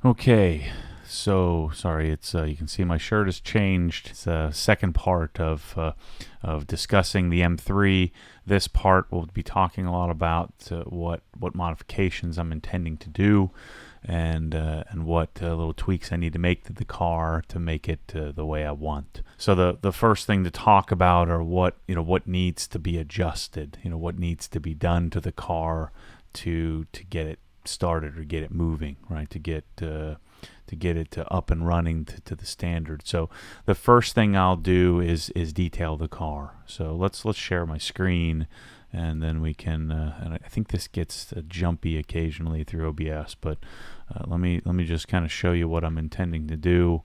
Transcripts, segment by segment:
Okay, so sorry. It's you can see my shirt has changed. It's the second part of discussing the M3. This part will be talking a lot about what modifications I'm intending to do, and what little tweaks I need to make to the car to make it the way I want. So the first thing to talk about are what needs to be adjusted. What needs to be done to the car to get it started or get it moving, right? To get it up and running to the standard. So the first thing I'll do is detail the car. So let's share my screen, and then we can. And I think this gets jumpy occasionally through OBS, but let me just kind of show you what I'm intending to do.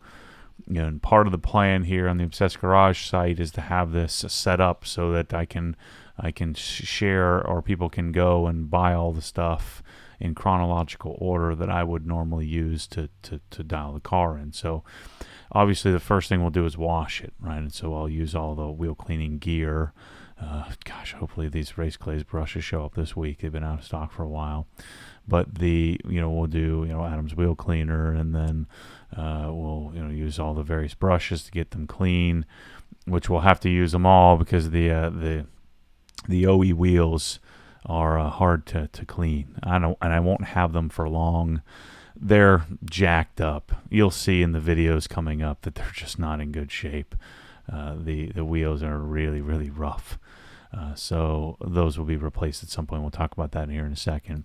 And part of the plan here on the Obsessed Garage site is to have this set up so that I can share, or people can go and buy all the stuff in chronological order that I would normally use to dial the car in. So obviously the first thing we'll do is wash it, right? And so I'll use all the wheel cleaning gear. Hopefully these Race Clays brushes show up this week. They've been out of stock for a while. But we'll do Adam's wheel cleaner, and then we'll use all the various brushes to get them clean, which we'll have to use them all because the OE wheels are hard to clean. I won't have them for long. They're jacked up. You'll see in the videos coming up that they're just not in good shape. The wheels are really, really rough. So those will be replaced at some point. We'll talk about that here in a second.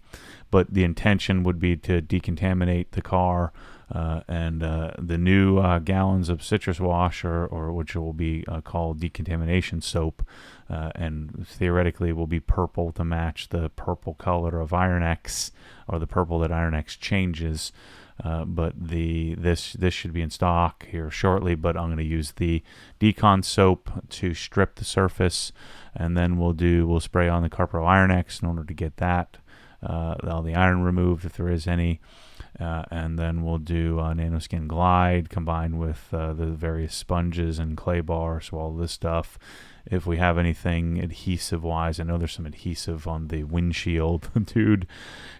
But the intention would be to decontaminate the car, and the new gallons of citrus wash, or which will be called decontamination soap, and theoretically will be purple to match the purple color of Iron X, or the purple that Iron X changes. But this should be in stock here shortly. But I'm going to use the Decon soap to strip the surface, and then we'll spray on the Carpro Iron X in order to get that all the iron removed if there is any, and then we'll do Nanoskin Glide combined with the various sponges and clay bar. So all this stuff. If we have anything adhesive-wise, I know there's some adhesive on the windshield. Dude,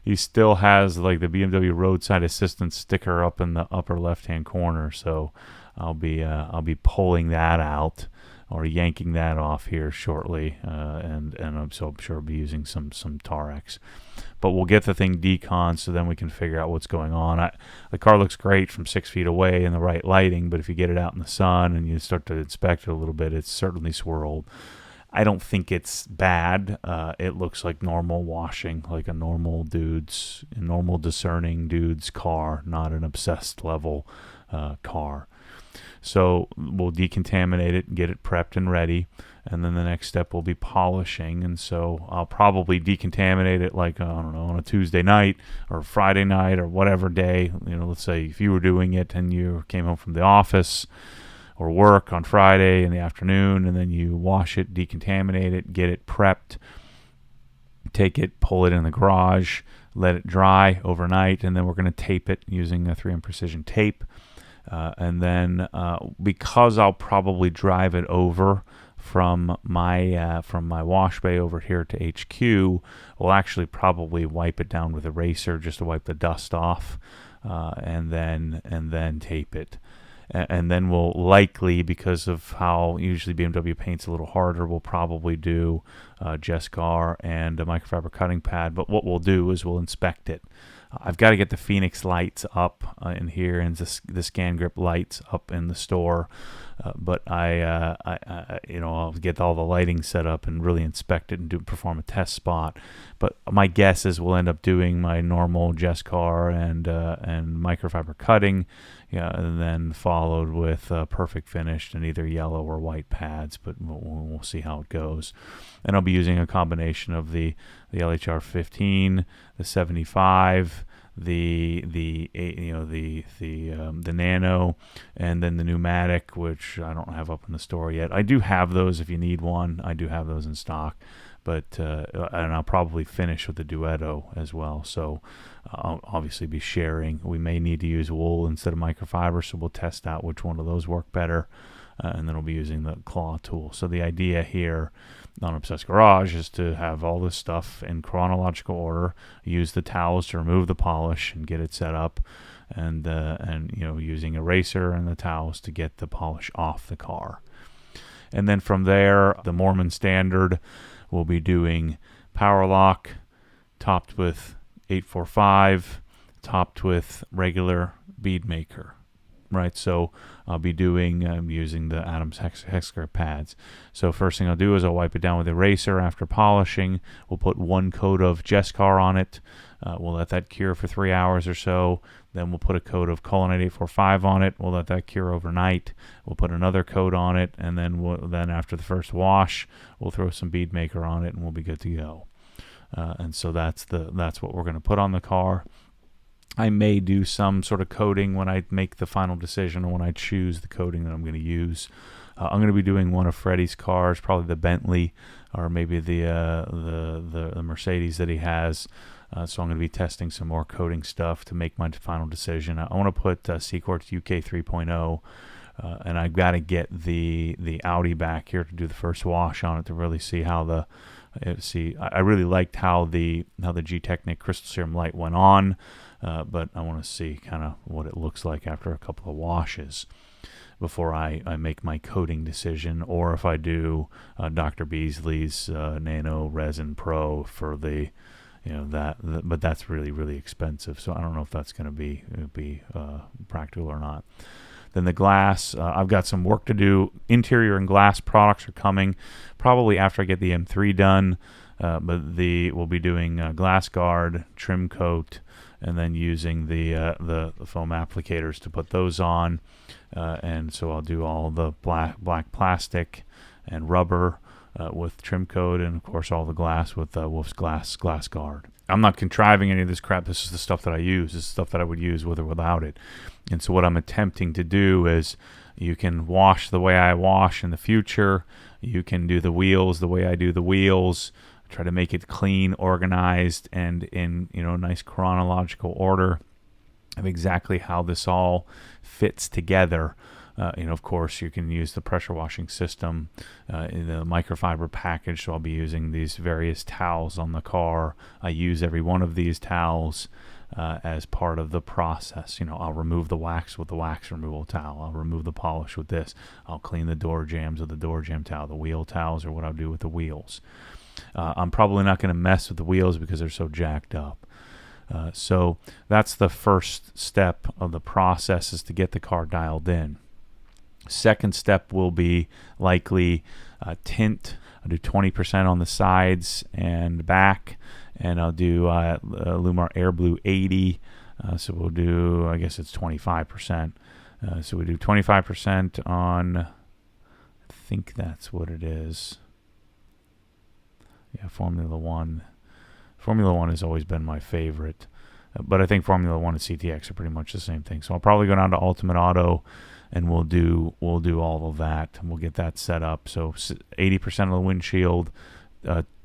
he still has like the BMW roadside assistance sticker up in the upper left-hand corner. So I'll be pulling that out or yanking that off here shortly, and I'm sure I'll be using some Tarex. But we'll get the thing decon so then we can figure out what's going on. The car looks great from 6 feet away in the right lighting, but if you get it out in the sun and you start to inspect it a little bit, it's certainly swirled. I don't think it's bad. It looks like normal washing, like a normal discerning dude's car, not an obsessed level car. So we'll decontaminate it and get it prepped and ready, and then the next step will be polishing. And so I'll probably decontaminate it like, I don't know, on a Tuesday night or Friday night or whatever day. Let's say if you were doing it and you came home from the office or work on Friday in the afternoon, and then you wash it, decontaminate it, get it prepped, take it, pull it in the garage, let it dry overnight, and then we're going to tape it using a 3M Precision tape. And then because I'll probably drive it over from my wash bay over here to HQ, we'll actually probably wipe it down with a eraser just to wipe the dust off, and then tape it. And then we'll likely, because of how usually BMW paints a little harder, we'll probably do Jescar and a microfiber cutting pad. But what we'll do is we'll inspect it. I've got to get the Phoenix lights up in here, and the Scan Grip lights up in the store. But I'll get all the lighting set up and really inspect it and perform a test spot. But my guess is we'll end up doing my normal Jescar and microfiber cutting, and then followed with perfect finished and either yellow or white pads. But we'll see how it goes. And I'll be using a combination of the LHR 15, the 75, the Nano, and then the pneumatic, which I don't have up in the store yet. I do have those if you need one. I do have those in stock, but and I'll probably finish with the Duetto as well. So I'll obviously be sharing. We may need to use wool instead of microfiber, so we'll test out which one of those work better, and then we'll be using the claw tool. So the idea here on Obsessed Garage is to have all this stuff in chronological order, use the towels to remove the polish and get it set up, and using eraser and the towels to get the polish off the car. And then from there, the Mormon standard will be doing power lock, topped with 845, topped with regular bead maker. Right, so I'll be doing using the Adams Hexagram pads. So first thing I'll do is I'll wipe it down with eraser after polishing. We'll put one coat of Jescar on it. We'll let that cure for 3 hours or so. Then we'll put a coat of Culinite 845 on it. We'll let that cure overnight. We'll put another coat on it, and then after the first wash, we'll throw some bead maker on it, and we'll be good to go. And so that's what we're going to put on the car. I may do some sort of coating when I make the final decision or when I choose the coating that I'm going to use. I'm going to be doing one of Freddie's cars, probably the Bentley or maybe the Mercedes that he has. So I'm going to be testing some more coating stuff to make my final decision. I want to put Seacort's UK 3.0, and I've got to get the Audi back here to do the first wash on it to really see how I really liked how the G-Technic Crystal Serum Light went on. But I want to see kind of what it looks like after a couple of washes before I make my coating decision, or if I do Dr. Beasley's Nano Resin Pro for but that's really, really expensive, so I don't know if that's going to be practical or not. Then the glass, I've got some work to do. Interior and glass products are coming probably after I get the M3 done, but we'll be doing glass guard, trim coat, and then using the foam applicators to put those on. And so I'll do all the black plastic and rubber with trim coat, and of course all the glass with Wolf's glass guard. I'm not contriving any of this crap. This is the stuff that I use. This is stuff that I would use with or without it. And so what I'm attempting to do is, you can wash the way I wash in the future. You can do the wheels the way I do the wheels. Try to make it clean, organized, and in nice chronological order of exactly how this all fits together. Of course, you can use the pressure washing system in the microfiber package. So I'll be using these various towels on the car. I use every one of these towels as part of the process. I'll remove the wax with the wax removal towel. I'll remove the polish with this. I'll clean the door jambs with the door jam towel. The wheel towels are what I'll do with the wheels. I'm probably not going to mess with the wheels because they're so jacked up. So that's the first step of the process, is to get the car dialed in. Second step will be likely tint. I'll do 20% on the sides and back, and I'll do Lumar Air Blue 80. So we'll do, I guess it's 25%. So we do 25% on, I think that's what it is. Yeah, Formula One. Formula One has always been my favorite, but I think Formula One and CTX are pretty much the same thing. So I'll probably go down to Ultimate Auto, and we'll do all of that, and we'll get that set up. So 80% of the windshield,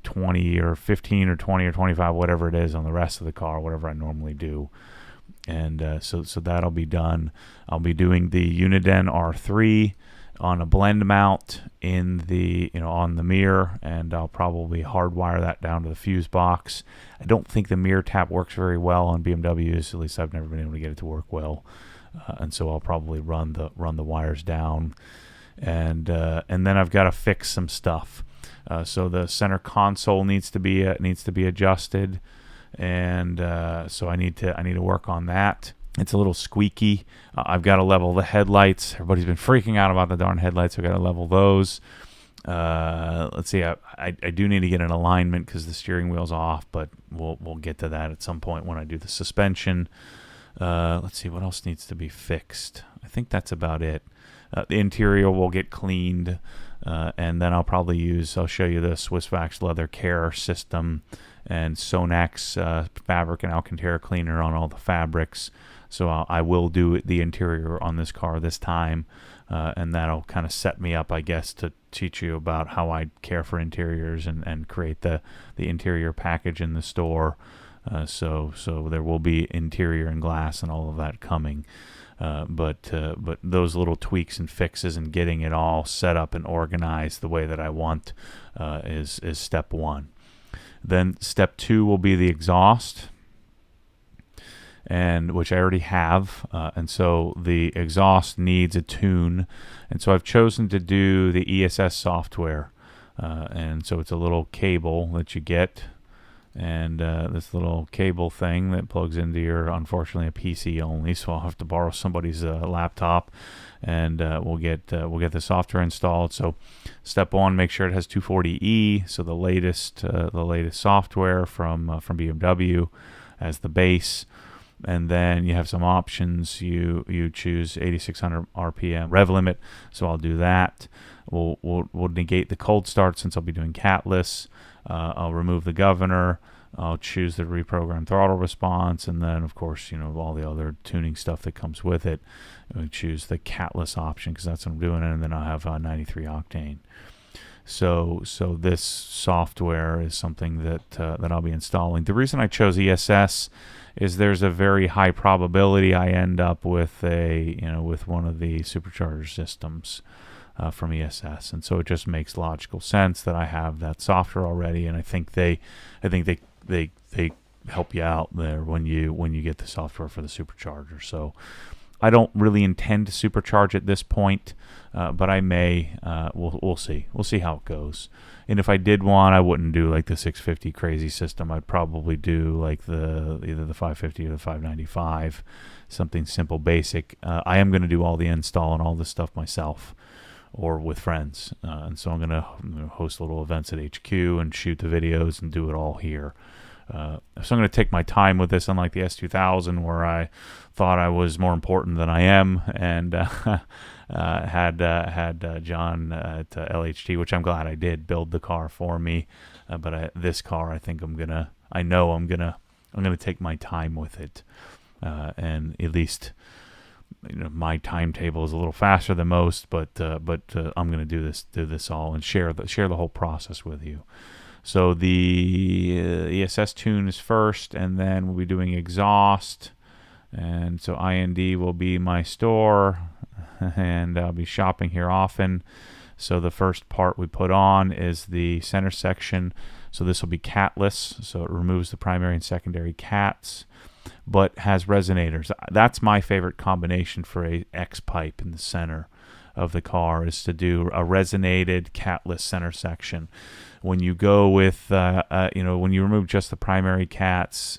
20 or 15 or 20 or 25, whatever it is, on the rest of the car, whatever I normally do. And so that'll be done. I'll be doing the Uniden R3 on a blend mount in the on the mirror, and I'll probably hardwire that down to the fuse box. I don't think the mirror tap works very well on BMWs. At least I've never been able to get it to work well, and so I'll probably run the wires down, and then I've got to fix some stuff. So the center console needs to be adjusted, and so I need to work on that. It's a little squeaky. I've got to level the headlights. Everybody's been freaking out about the darn headlights. I've got to level those. Let's see. I do need to get an alignment because the steering wheel's off, but we'll get to that at some point when I do the suspension. Let's see what else needs to be fixed. I think that's about it. The interior will get cleaned, and then I'll show you the Swiss Vax leather care system and Sonax fabric and Alcantara cleaner on all the fabrics. So I will do the interior on this car this time, and that'll kind of set me up, I guess, to teach you about how I care for interiors and create the interior package in the store. So there will be interior and glass and all of that coming. But those little tweaks and fixes and getting it all set up and organized the way that I want is step one. Then step two will be the exhaust. and which I already have, and so the exhaust needs a tune, and so I've chosen to do the ESS software, and so it's a little cable that you get, and this little cable thing that plugs into your, unfortunately, a PC only, so I'll have to borrow somebody's laptop, and we'll get the software installed. So step one, make sure it has 240E, so the latest software from BMW as the base. And then you have some options. You choose 8600 RPM rev limit, so I'll do that. We'll negate the cold start since I'll be doing catless. I'll remove the governor. I'll choose the reprogram throttle response, and then of course all the other tuning stuff that comes with it. I choose the catless option because that's what I'm doing, and then I'll have 93 octane. So this software is something that I'll be installing. The reason I chose ESS is there's a very high probability I end up with with one of the supercharger systems from ESS, and so it just makes logical sense that I have that software already, and I think they help you out there when you get the software for the supercharger. So I don't really intend to supercharge at this point, but I may. We'll see. We'll see how it goes. And if I did one, I wouldn't do like the 650 crazy system. I'd probably do like either the 550 or the 595, something simple, basic. I am going to do all the install and all this stuff myself, or with friends. And so I'm going to host little events at HQ and shoot the videos and do it all here. So I'm going to take my time with this, unlike the S2000, where I thought I was more important than I am, and had John at LHT, which I'm glad I did, build the car for me. But this car, I think I'm gonna take my time with it, and at least my timetable is a little faster than most. But I'm gonna do this all and share the whole process with you. So the ESS tune is first, and then we'll be doing exhaust. And so IND will be my store, and I'll be shopping here often. So the first part we put on is the center section. So this will be catless, so it removes the primary and secondary cats, but has resonators. That's my favorite combination for a X pipe in the center of the car, is to do a resonated catless center section. When you go with, when you remove just the primary cats,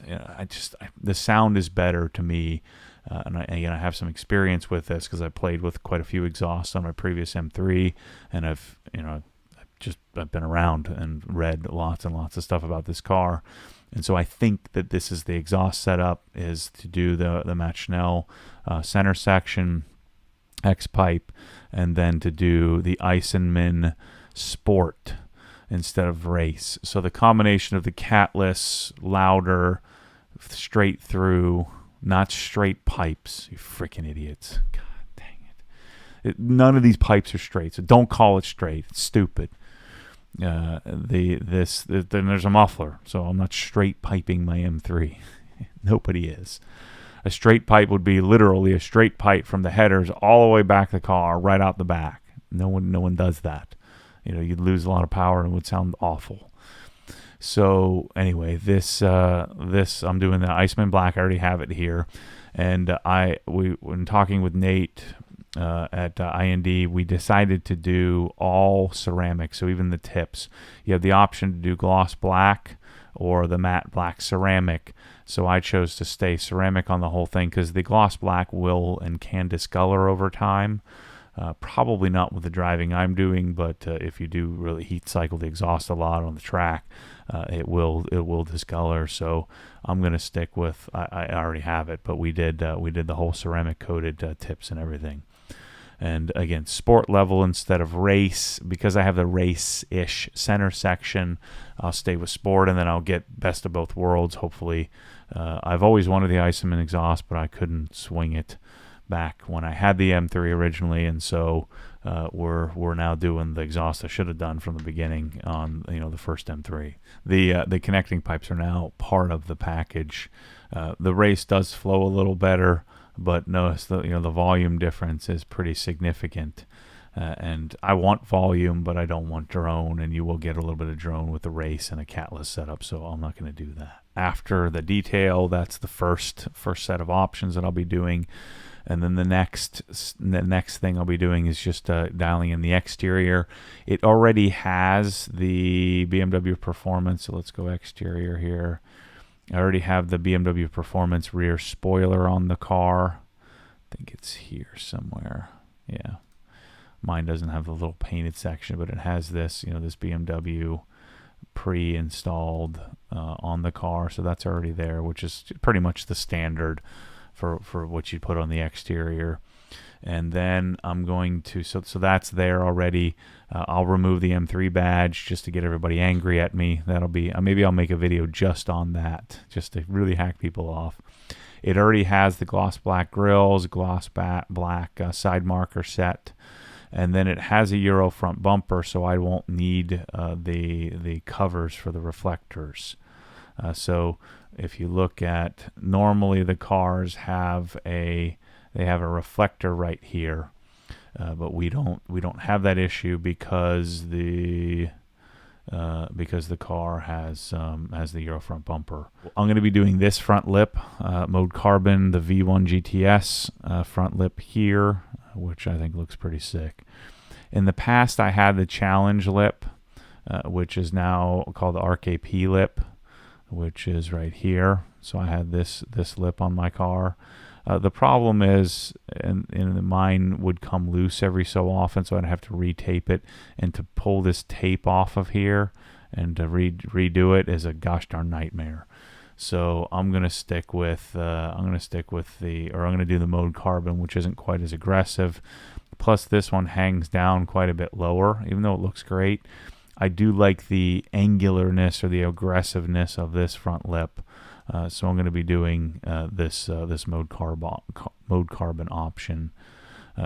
the sound is better to me. And I have some experience with this because I played with quite a few exhausts on my previous M3, and I've been around and read lots and lots of stuff about this car. And so I think that this is the exhaust setup, is to do the Matt Schnell center section, X pipe, and then to do the Eisenman Sport instead of race. So the combination of the catless, louder, straight through, not straight pipes. You freaking idiots. God dang it. None of these pipes are straight, so don't call it straight. It's stupid. Then there's a muffler, so I'm not straight piping my M3. Nobody is. A straight pipe would be literally a straight pipe from the headers all the way back the car, right out the back. No one does that. You'd lose a lot of power and it would sound awful. So anyway, this I'm doing the Iceman Black. I already have it here, and when talking with Nate at IND, we decided to do all ceramic. So even the tips, you have the option to do gloss black or the matte black ceramic. So I chose to stay ceramic on the whole thing because the gloss black will and can discolor over time. Probably not with the driving I'm doing, but if you do really heat cycle the exhaust a lot on the track, it will discolor. So I'm going to stick with, I already have it, but we did the whole ceramic coated tips and everything. And again, sport level instead of race, because I have the race-ish center section. I'll stay with sport, and then I'll get best of both worlds, hopefully. I've always wanted the Iceman exhaust, but I couldn't swing it back when I had the M3 originally, and so we're now doing the exhaust I should have done from the beginning on the first M3. The connecting pipes are now part of the package. The race does flow a little better, but notice the volume difference is pretty significant. And I want volume, but I don't want drone, and you will get a little bit of drone with the race and a catless setup, so I'm not going to do that. After the detail, that's the first set of options that I'll be doing. And then the next thing I'll be doing is just dialing in the exterior. It already has the BMW Performance, so let's go exterior here. I already have the BMW Performance rear spoiler on the car. I think it's here somewhere. Yeah. Mine doesn't have the little painted section, but it has this, this BMW pre-installed on the car, so that's already there, which is pretty much the standard for what you'd put on the exterior. And then I'm going to, so that's there already. I'll remove the M3 badge just to get everybody angry at me. That'll be, maybe I'll make a video just on that, just to really hack people off. It already has the gloss black grills, gloss black side marker set, and then it has a Euro front bumper, so I won't need the covers for the reflectors. So if you look at, normally the cars have a reflector right here, but we don't have that issue because the car has the Euro front bumper. I'm going to be doing this front lip, Mode Carbon, the V1 GTS front lip here, which I think looks pretty sick. In the past, I had the Challenge lip, which is now called the RKP lip, which is right here. So I had this lip on my car. The problem is, and mine would come loose every so often, so I'd have to retape it, and to pull this tape off of here and to redo it is a gosh darn nightmare. So I'm gonna stick with I'm gonna do the Mode Carbon, which isn't quite as aggressive. Plus, this one hangs down quite a bit lower, even though it looks great. I do like the angularness or the aggressiveness of this front lip. So I'm going to be doing this Mode Carbon option.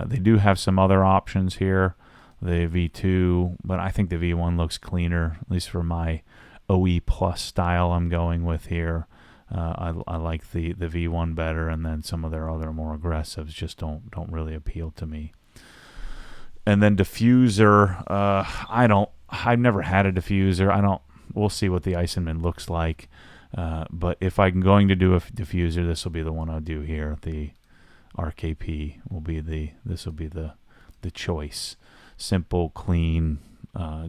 They do have some other options here, the V2, but I think the V1 looks cleaner, at least for my OE Plus style I'm going with here. I like the V1 better, and then some of their other more aggressives just don't really appeal to me. And then diffuser, I've never had a diffuser. We'll see what the Eisenman looks like. But if I'm going to do a diffuser, this will be the one I'll do here. The RKP will be the choice. Simple, clean,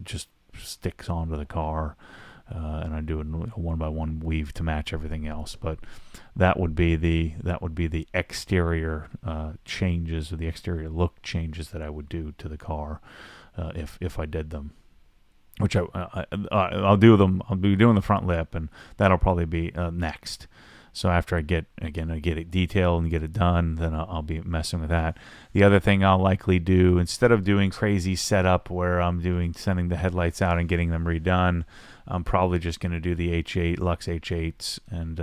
just sticks onto the car, and I do a one-by-one weave to match everything else. But that would be the exterior changes, or the exterior look changes that I would do to the car if I did them. Which I'll do them. I'll be doing the front lip, and that'll probably be next. So after I get it detailed and get it done, then I'll be messing with that. The other thing I'll likely do, instead of doing crazy setup where I'm sending the headlights out and getting them redone, I'm probably just going to do the H8 Lux H8s, and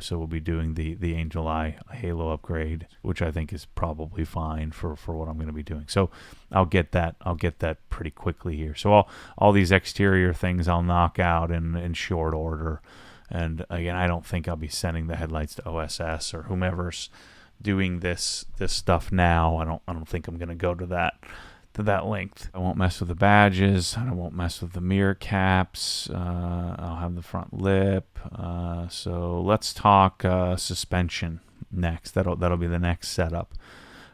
so we'll be doing the Angel Eye Halo upgrade, which I think is probably fine for what I'm going to be doing. So I'll get that pretty quickly here. So all these exterior things I'll knock out in short order. And again, I don't think I'll be sending the headlights to OSS or whomever's doing this stuff now. I don't think I'm going to go to that length. I won't mess with the badges. I won't mess with the mirror caps. I'll have the front lip. So let's talk suspension next. That'll be the next setup.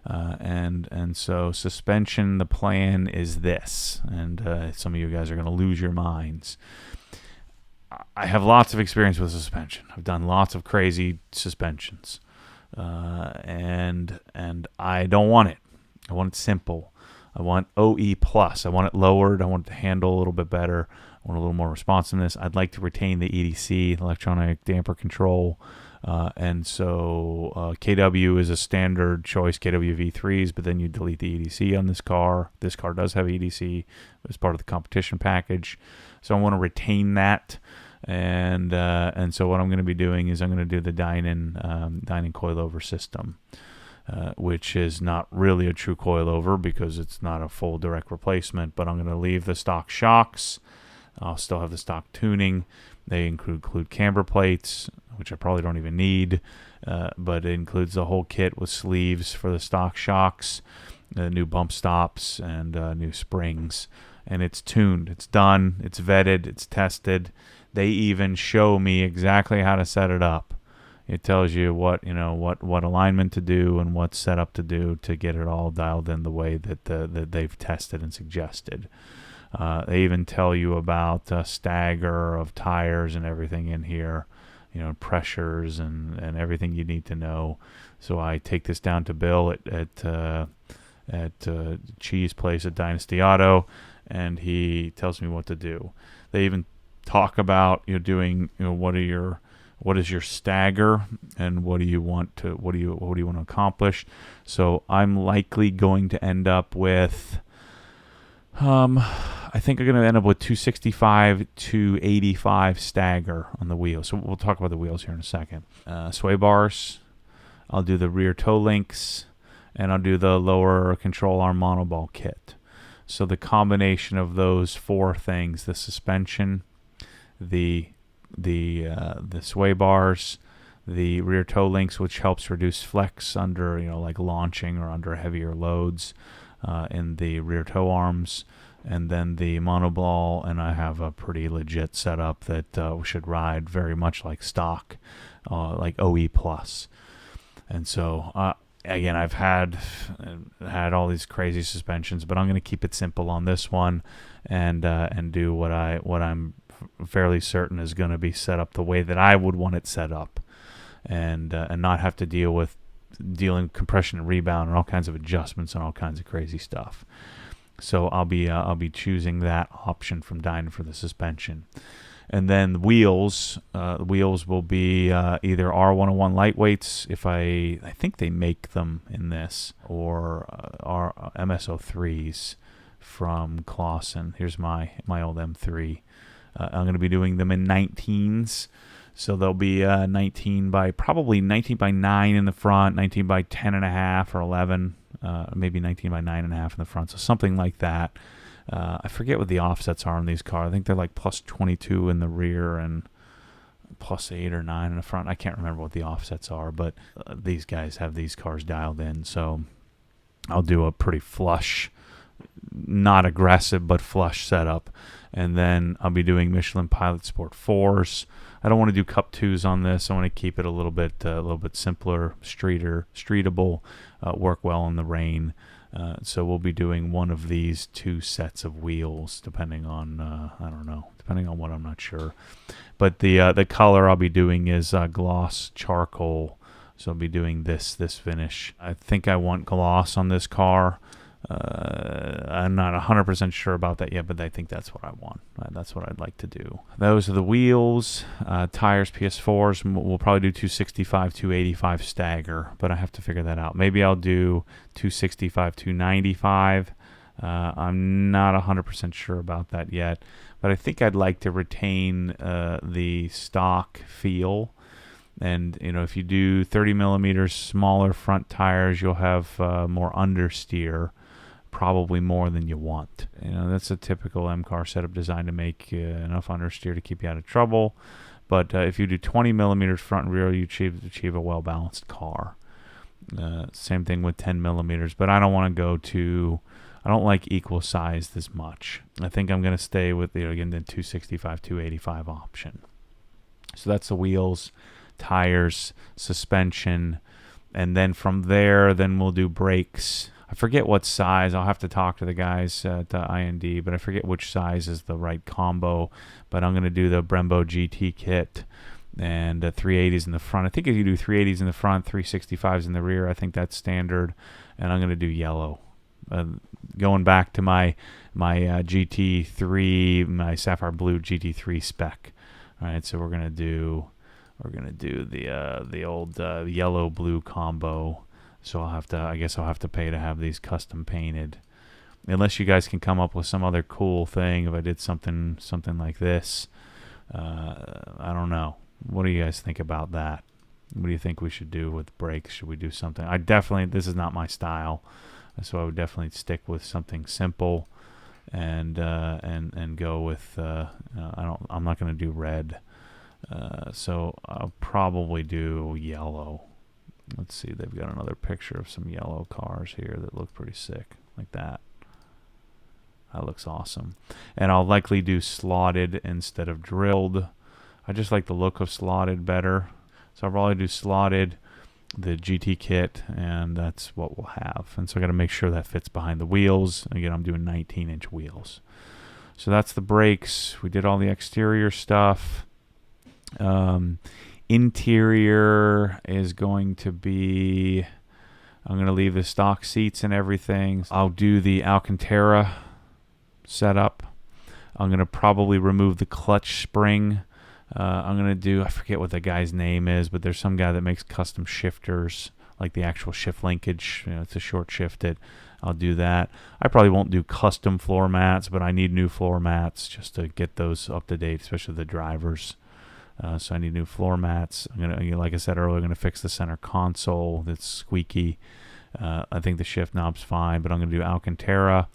And so suspension, the plan is this, and some of you guys are going to lose your minds. I have lots of experience with suspension. I've done lots of crazy suspensions, and I don't want it. I want it simple. I want OE plus. I want it lowered. I want it to handle a little bit better. I want a little more responsiveness. I'd like to retain the EDC, electronic damper control, and so KW is a standard choice, KW V3s, but then you delete the EDC on this car. This car does have EDC as part of the competition package, so I want to retain that. And so what I'm going to be doing is I'm going to do the Dynan coilover system, which is not really a true coilover because it's not a full direct replacement, but I'm going to leave the stock shocks. I'll still have the stock tuning. They include camber plates, which I probably don't even need, but it includes the whole kit with sleeves for the stock shocks. new bump stops and new springs, and it's tuned. It's done. It's vetted. It's tested. They even show me exactly how to set it up. It tells you what alignment to do and what setup to do to get it all dialed in the way that that they've tested and suggested. They even tell you about stagger of tires and everything in here, pressures and everything you need to know. So I take this down to Bill at Cheese Place at Dynasty Auto, and he tells me what to do. They even talk about doing what is your stagger and what do you want to accomplish. So I'm likely going to end up with I think I'm going to end up with 265 to 85 stagger on the wheels. So we'll talk about the wheels here in a second. Sway bars. I'll do the rear toe links, and I'll do the lower control arm monoball kit. So the combination of those four things: the suspension, the sway bars, the rear toe links, which helps reduce flex under like launching or under heavier loads in the rear toe arms, and then the monoball. And I have a pretty legit setup that should ride very much like stock, like OE plus. And so again, I've had all these crazy suspensions, but I'm going to keep it simple on this one, and do what I'm fairly certain is going to be set up the way that I would want it set up, and not have to deal with compression and rebound and all kinds of adjustments and all kinds of crazy stuff. So I'll be choosing that option from Dyna for the suspension. And then the wheels will be either R101 lightweights, if I think they make them in this, or our MSO3s from Clausen. Here's my old M3. I'm going to be doing them in 19s. So they'll be 19 by 9 in the front, 19 by 10.5 or 11, maybe 19 by 9.5 in the front. So something like that. I forget what the offsets are on these cars. I think they're like plus 22 in the rear and plus 8 or 9 in the front. I can't remember what the offsets are, but these guys have these cars dialed in. So I'll do a pretty flush, not aggressive, but flush setup. And then I'll be doing Michelin Pilot Sport 4s. I don't want to do Cup 2s on this. I want to keep it a little bit simpler, streetable, work well in the rain. So we'll be doing one of these two sets of wheels, depending on what, I'm not sure. But the color I'll be doing is gloss charcoal. So I'll be doing this finish. I think I want gloss on this car. I'm not 100% sure about that yet, but I think that's what I want. That's what I'd like to do. Those are the wheels. Tires, PS4s. We'll probably do 265, 285 stagger, but I have to figure that out. Maybe I'll do 265, 295. I'm not 100% sure about that yet, but I think I'd like to retain the stock feel. And if you do 30 millimeters smaller front tires, you'll have more understeer, probably more than you want. That's a typical M-car setup designed to make enough understeer to keep you out of trouble. But if you do 20 millimeters front and rear, you achieve a well-balanced car. Same thing with 10 millimeters, but I don't want to I don't like equal sized as much. I think I'm going to stay with again the 265, 285 option. So that's the wheels, tires, suspension, and then from there, we'll do brakes. I forget what size. I'll have to talk to the guys at IND, but I forget which size is the right combo. But I'm going to do the Brembo GT kit and 380s in the front. I think if you do 380s in the front, 365s in the rear, I think that's standard. And I'm going to do yellow. Going back to my GT3, my Sapphire Blue GT3 spec. All right, so we're gonna do the old yellow blue combo. So I guess I'll have to pay to have these custom painted. Unless you guys can come up with some other cool thing. If I did something like this, I don't know. What do you guys think about that? What do you think we should do with brakes? Should we do something? This is not my style, so I would definitely stick with something simple, and go with. I'm not going to do red, so I'll probably do yellow. Let's see, they've got another picture of some yellow cars here that look pretty sick, like that. That looks awesome. And I'll likely do slotted instead of drilled. I just like the look of slotted better. So I'll probably do slotted, the GT kit, and that's what we'll have. And so I got to make sure that fits behind the wheels. Again, I'm doing 19-inch wheels. So that's the brakes. We did all the exterior stuff. Interior is going to be, I'm going to leave the stock seats and everything. I'll do the Alcantara setup. I'm going to probably remove the clutch spring. I'm going to do, I forget what the guy's name is, but there's some guy that makes custom shifters, like the actual shift linkage. You know, it's a short shifted. I'll do that. I probably won't do custom floor mats, but I need new floor mats just to get those up to date, especially the drivers. So I need new floor mats. I'm gonna, like I said earlier, I'm gonna fix the center console that's squeaky. I think the shift knob's fine, but I'm gonna do Alcantara.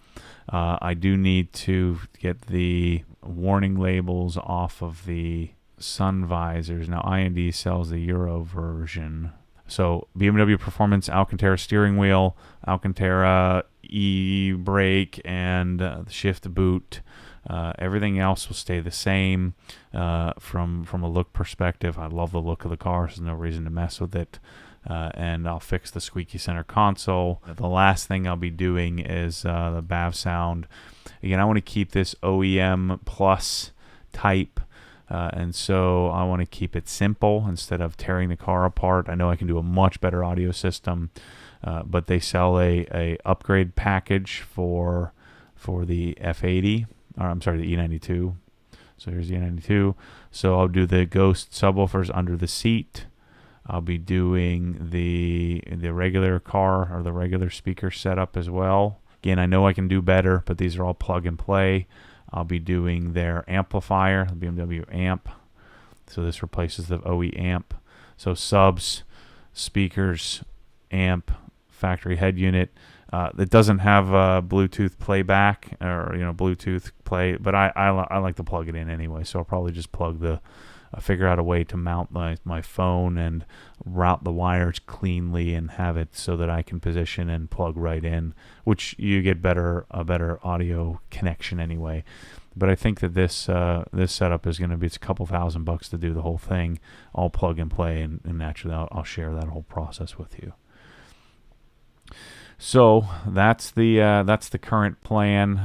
I do need to get the warning labels off of the sun visors. Now IND sells the Euro version. So BMW Performance Alcantara steering wheel, Alcantara e-brake, and the shift boot. Everything else will stay the same from a look perspective. I love the look of the car. There's no reason to mess with it. And I'll fix the squeaky center console. The last thing I'll be doing is the BAV sound. Again, I want to keep this OEM Plus type. And so I want to keep it simple instead of tearing the car apart. I know I can do a much better audio system, but they sell a upgrade package for the F80. Or I'm sorry, the E92. So here's the E92. So I'll do the Ghost subwoofers under the seat. I'll be doing the regular car or the regular speaker setup as well. Again, I know I can do better, but these are all plug and play. I'll be doing their amplifier, the BMW amp. So this replaces the OE amp. So subs, speakers, amp, factory head unit. It doesn't have Bluetooth playback or Bluetooth play, but I like to plug it in anyway. So I'll probably just figure out a way to mount my phone and route the wires cleanly and have it so that I can position and plug right in, which you get a better audio connection anyway. But I think that this setup is going to be, it's a couple $1,000 to do the whole thing, all plug and play, and naturally I'll share that whole process with you. So that's the current plan,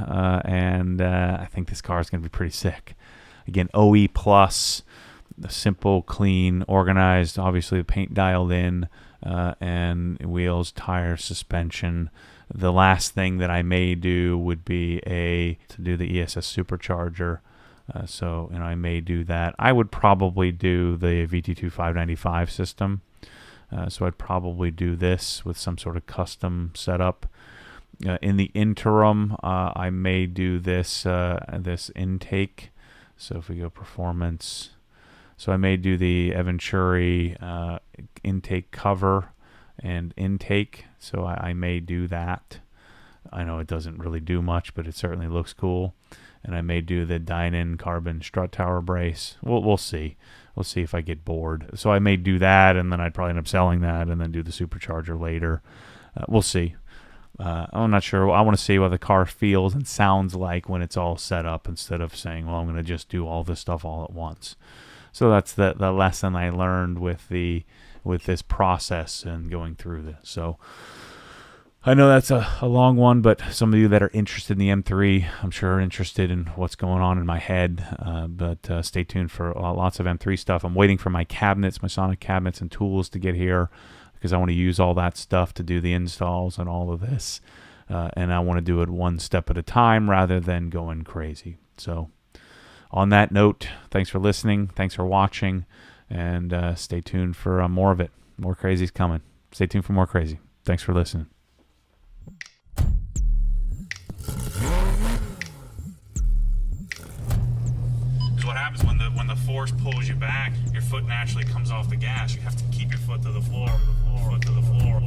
and I think this car is going to be pretty sick. Again, OE plus, simple, clean, organized. Obviously, the paint dialed in, and wheels, tires, suspension. The last thing that I may do would be to do the ESS supercharger. So I may do that. I would probably do the VT2 595 system. So I'd probably do this with some sort of custom setup. In the interim, I may do this intake. So if we go performance, so I may do the Eventuri intake cover and intake. So I may do that. I know it doesn't really do much, but it certainly looks cool. And I may do the Dynon carbon strut tower brace. We'll see. We'll see if I get bored. So I may do that, and then I'd probably end up selling that and then do the supercharger later. We'll see. I'm not sure. I want to see what the car feels and sounds like when it's all set up instead of saying, well, I'm going to just do all this stuff all at once. So that's the lesson I learned with this process and going through this. So I know that's a long one, but some of you that are interested in the M3, I'm sure are interested in what's going on in my head. But stay tuned for lots of M3 stuff. I'm waiting for my cabinets, my Sonic cabinets and tools to get here because I want to use all that stuff to do the installs and all of this. And I want to do it one step at a time rather than going crazy. So on that note, thanks for listening. Thanks for watching. And stay tuned for more of it. More crazy's coming. Stay tuned for more crazy. Thanks for listening. What happens when the force pulls you back, your foot naturally comes off the gas. You have to keep your foot to the floor, foot to the floor.